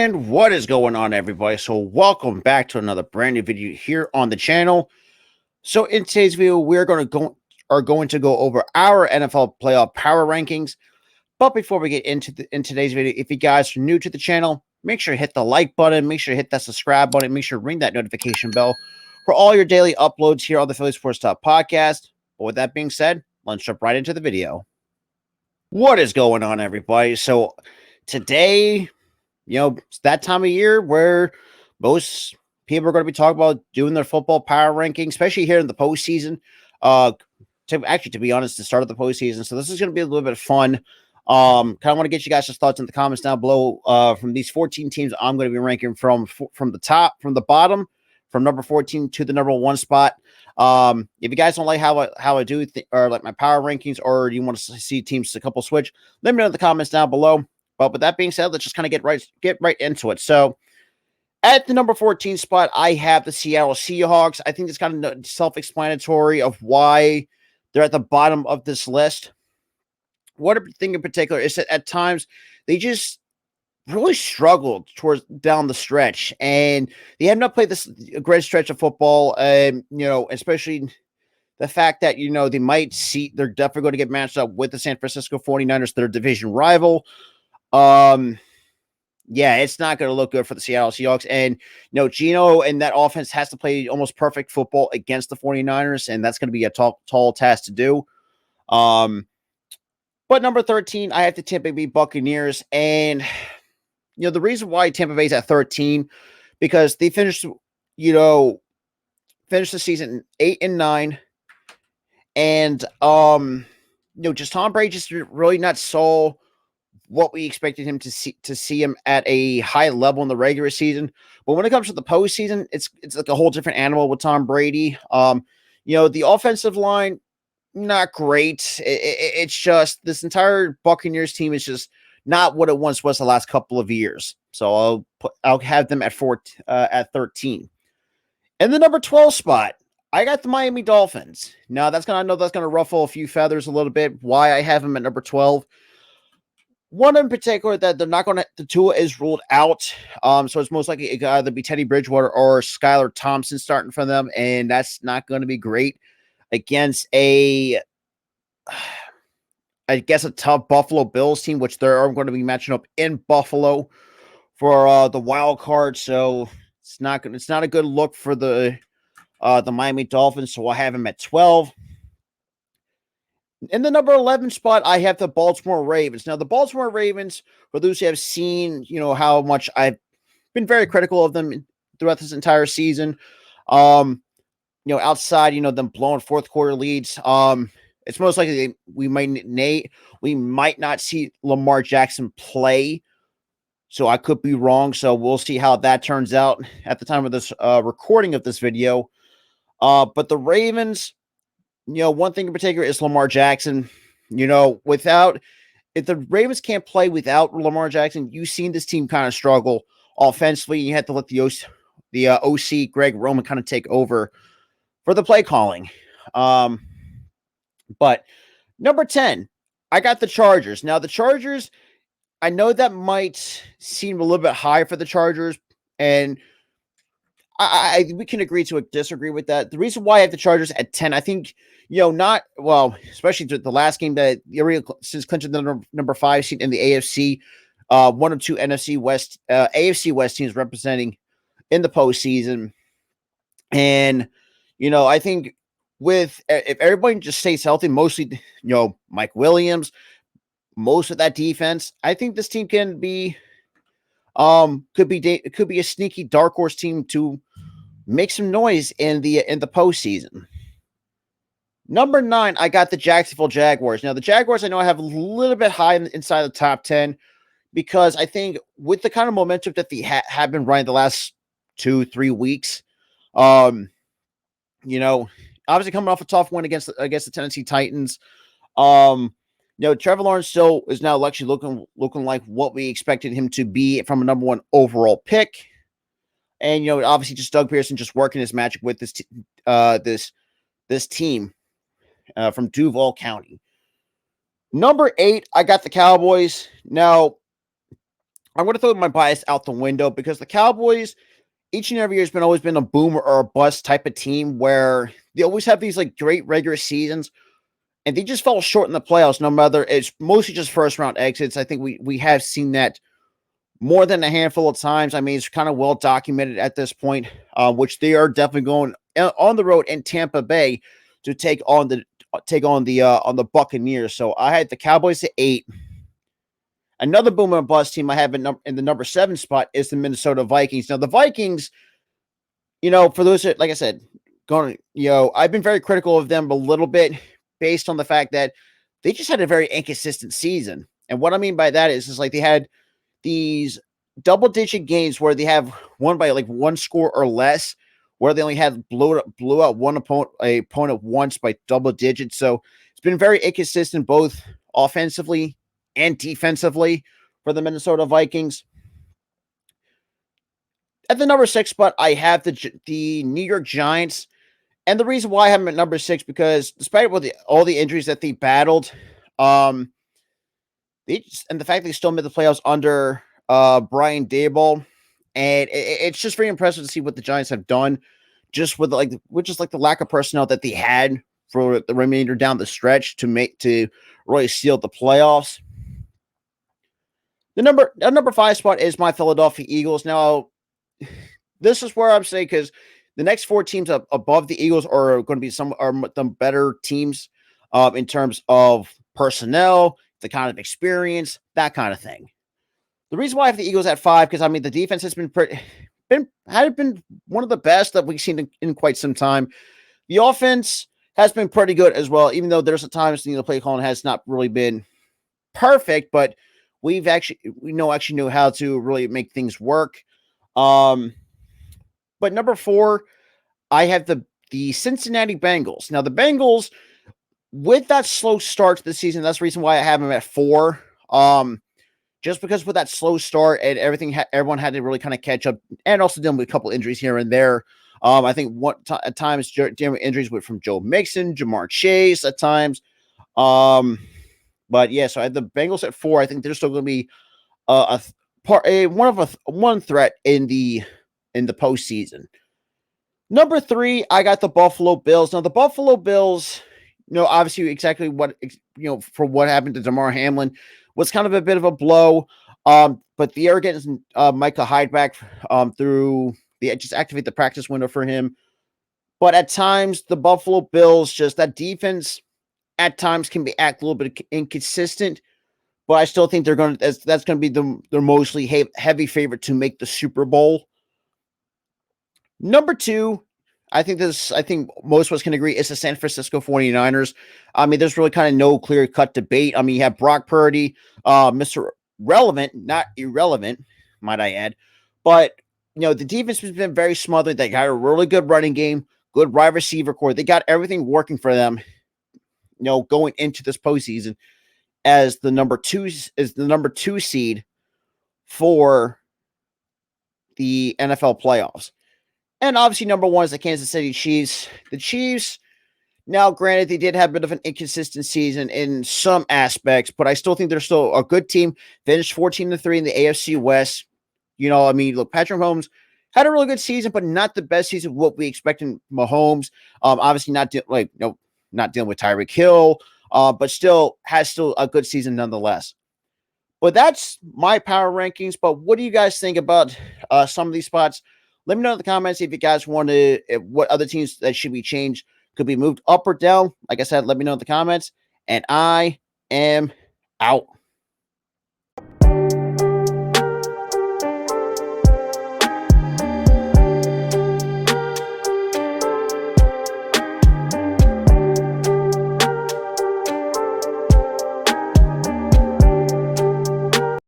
And what is going on, everybody? So welcome back to another brand new video here on the channel. So in today's video, we're going to go over our NFL playoff power rankings. But before we get into today's video, if you guys are new to the channel, make sure to hit the like button, make sure to hit that subscribe button, make sure to ring that notification bell for all your daily uploads here on the Philly Sports Talk podcast. But with that being said, let's jump right into the video. What is going on, everybody? So today, it's that time of year where most people are going to be talking about doing their football power ranking, especially here in the postseason. To be honest, the start of the postseason. So this is going to be a little bit of fun. Kind of want to get you guys' thoughts in the comments down below. From these 14 teams, I'm going to be ranking from the bottom, from number 14 to the number 1 spot. If you guys don't like how I do or like my power rankings, or you want to see teams a couple switch, let me know in the comments down below. But with that being said, let's just kind of get right into it. So at the number 14 spot, I have the Seattle Seahawks. I think it's kind of self-explanatory of why they're at the bottom of this list. One thing in particular is that at times they just really struggled towards down the stretch, and they have not played this great stretch of football. Especially the fact that, they're definitely going to get matched up with the San Francisco 49ers, their division rival. It's not going to look good for the Seattle Seahawks. And, Geno and that offense has to play almost perfect football against the 49ers, and that's going to be a tall task to do. But number 13, I have the Tampa Bay Buccaneers. And, the reason why Tampa Bay's at 13, because they finished the season 8-9. And, just Tom Brady just really not saw what we expected him to see him at a high level in the regular season. But when it comes to the postseason, it's like a whole different animal with Tom Brady. The offensive line, not great. It's just this entire Buccaneers team is just not what it once was the last couple of years. So I'll have them at 13. And the number 12 spot, I got the Miami Dolphins. Now that's gonna ruffle a few feathers a little bit. Why I have them at number 12. One in particular that they're not going to, the Tua is ruled out. So it's most likely it could either be Teddy Bridgewater or Skylar Thompson starting for them. And that's not going to be great against a tough Buffalo Bills team, which they're going to be matching up in Buffalo for the wild card. So it's not a good look for the Miami Dolphins. So I'll have them at 12. In the number 11 spot, I have the Baltimore Ravens. Now, the Baltimore Ravens, for those who have seen, how much I've been very critical of them throughout this entire season. Outside, them blowing fourth quarter leads. It's most likely we might not see Lamar Jackson play. So I could be wrong. So we'll see how that turns out at the time of this recording of this video. But the Ravens, one thing in particular is Lamar Jackson. If the Ravens can't play without Lamar Jackson, you've seen this team kind of struggle offensively. You had to let the OC Greg Roman kind of take over for the play calling. But number 10, I got the Chargers. Now the Chargers, I know that might seem a little bit high for the Chargers, and we can agree to disagree with that. The reason why I have the Chargers at 10, I think, especially the last game that since clinching the number 5 seed in the AFC, one of two AFC West teams representing in the postseason. And, I think if everybody just stays healthy, mostly, Mike Williams, most of that defense, I think this team can be, could be a sneaky dark horse team to make some noise in the postseason. Number 9, I got the Jacksonville Jaguars. Now the Jaguars, I know I have a little bit high inside the top 10 because I think with the kind of momentum that they have been running the last 2-3 weeks, obviously coming off a tough win against the Tennessee Titans. Trevor Lawrence still is now actually looking like what we expected him to be from a number 1 overall pick. And, obviously just Doug Pearson just working his magic with this team from Duval County. Number 8, I got the Cowboys. Now, I'm going to throw my bias out the window because the Cowboys, each and every year, has been always been a boom or a bust type of team where they always have these like great regular seasons, and they just fell short in the playoffs. No matter, it's mostly just first round exits. I think we have seen that more than a handful of times. I mean, it's kind of well documented at this point, which they are definitely going on the road in Tampa Bay to take on the Buccaneers. So I had the Cowboys at 8. Another boom and bust team I have in the number 7 spot is the Minnesota Vikings. Now the Vikings, for those that, like I said, I've been very critical of them a little bit based on the fact that they just had a very inconsistent season. And what I mean by that is like they had these double-digit games where they have won by like one score or less, where they only had blew out one opponent once by double digits. So it's been very inconsistent, both offensively and defensively for the Minnesota Vikings. At the number 6 spot, I have the New York Giants. And the reason why I have them at number 6, because despite all the injuries that they battled, and the fact they still made the playoffs under Brian Daboll, and it's just very impressive to see what the Giants have done, just with the lack of personnel that they had for the remainder down the stretch to really seal the playoffs. The number 5 spot is my Philadelphia Eagles. Now, this is where I'm saying, because the next 4 teams above the Eagles are going to be some better teams in terms of personnel, the kind of experience, that kind of thing. The reason why I have the Eagles at 5, because I mean the defense has been one of the best that we've seen in quite some time. The offense has been pretty good as well, even though there's at times the play calling has not really been perfect, but we know how to really make things work. But number 4, I have the Cincinnati Bengals. Now the Bengals, with that slow start to the season, that's the reason why I have them at 4. Just because with that slow start and everything, everyone had to really kind of catch up, and also dealing with a couple injuries here and there. I think at times dealing with injuries from Joe Mixon, Jamar Chase at times. But yeah, so I had the Bengals at 4. I think they're still going to be one threat in the postseason. Number 3, I got the Buffalo Bills. Now the Buffalo Bills, obviously exactly what for what happened to Damar Hamlin was kind of a bit of a blow. But they are getting Micah Hyde back through just activate the practice window for him. But at times, the Buffalo Bills, just that defense at times can act a little bit inconsistent. But I still think that's going to be their mostly heavy favorite to make the Super Bowl. Number 2, I think most of us can agree, is the San Francisco 49ers. I mean, there's really kind of no clear-cut debate. I mean, you have Brock Purdy, Mr. Relevant, not irrelevant, might I add. But, the defense has been very smothered. They got a really good running game, good wide receiver core. They got everything working for them, going into this postseason as the number 2 seed for the NFL playoffs. And obviously, number 1 is the Kansas City Chiefs. The Chiefs, now granted, they did have a bit of an inconsistent season in some aspects, but I still think they're still a good team. Finished 14-3 in the AFC West. Look, Patrick Mahomes had a really good season, but not the best season what we expect in Mahomes. Obviously, not dealing with Tyreek Hill, but still a good season nonetheless. But that's my power rankings. But what do you guys think about some of these spots? Let me know in the comments if you guys want what other teams that should be changed could be moved up or down. Like I said, let me know in the comments. And I am out.